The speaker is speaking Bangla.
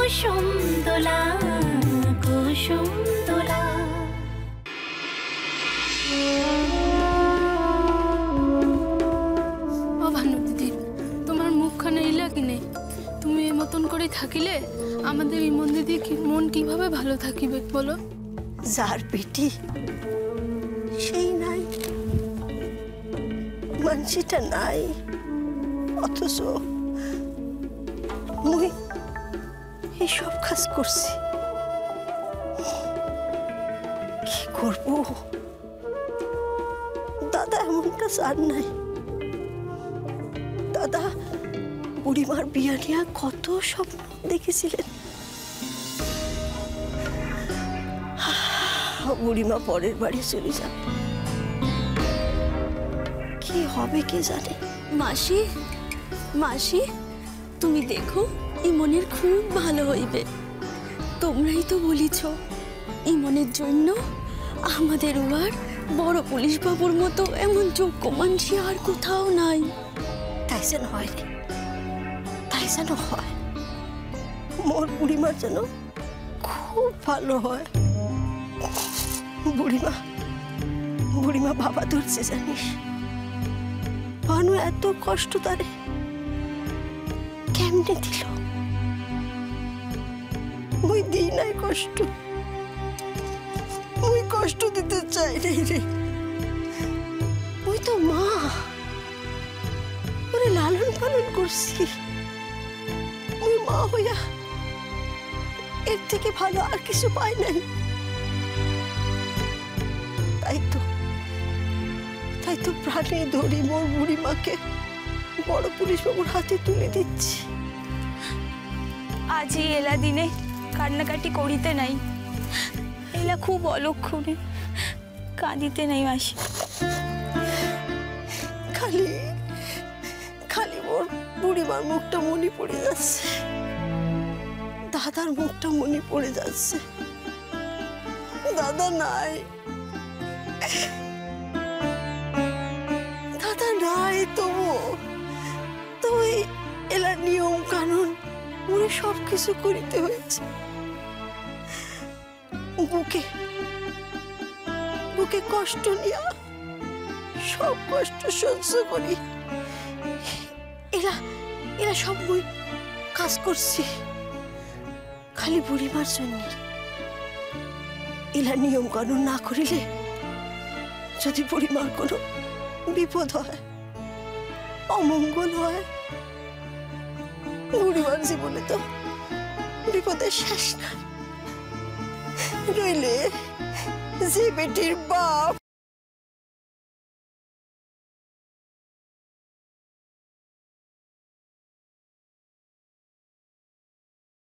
কুসুম দোলা কুসুম দোলা। ও ভানু দিদি, তোমার মুখখানে ইলা কিনে তুমি এই মতন করে থাকিলে আমাদের ইমন দিদি মন কিভাবে ভালো থাকিবে বলো? যার পেটি সেই নাই, মানসিটা নাই, অথচ মুই এইসব কাজ করছি। কি করব? দাদা এমন কাজ আর নাই। দাদা বুড়িমার বিয়া নিয়ে কত স্বপ্ন দেখেছিলেন। বুড়িমা পরের বাড়ি চলে যান, কি হবে কে জানে। মাসি, মাসি তুমি দেখো ইমনের খুব ভালো হইবে। তোমরাই তো বলিছ ইমনের জন্য আমাদের ওয়ার বড় পুলিশ বাবুর মতো এমন যোগ্য মানসি আর কোথাও নাই। তাই যেন হয় রে, তাই যেন হয়। মোর বুড়িমার যেন খুব ভালো হয়। বুড়িমা বুড়িমা বাবা ধরছে জানিস। ভানু এত কষ্ট তারে কেমনে দিল? ওই দিই নাই কষ্ট, ওই কষ্ট দিতে চাই নাই রে। ওই তো মা, ওরে লালন পালন করছি। ওই মা হইয়া এর থেকে ভালো আর কিছু পাই নাই। তাই তো প্রাণে ধরি মোর বুড়িমাকে বড় পুলিশ বাবুর হাতে তুলে দিচ্ছি। আজি এলা দিনে কান্নাকাটি করিতে নাই, এলা খুব অলক্ষণে কাঁদিতে নাই মাসি। খালি খালি মোর বুড়িমার মুখটা মনে পড়ে যাচ্ছে, দাদার মুখটা মনে পড়ে যাচ্ছে। দাদা নাই, দাদা নাই, তবু এলার নিয়ম কানুন মনে সবকিছু করিতে হয়েছে। বুকে বুকে কষ্ট নিয়া সব কষ্ট সহ্য করি। এরা সব মুই কাজ করছি খালি বুড়িমার জন্য। এলা নিয়ম কানুন না করিলে যদি বুড়িমার কোনো বিপদ হয়, অমঙ্গল হয়, বুড়িমার জীবনে তো বিপদের শেষ নাই। রইলে যে বেটির বাপ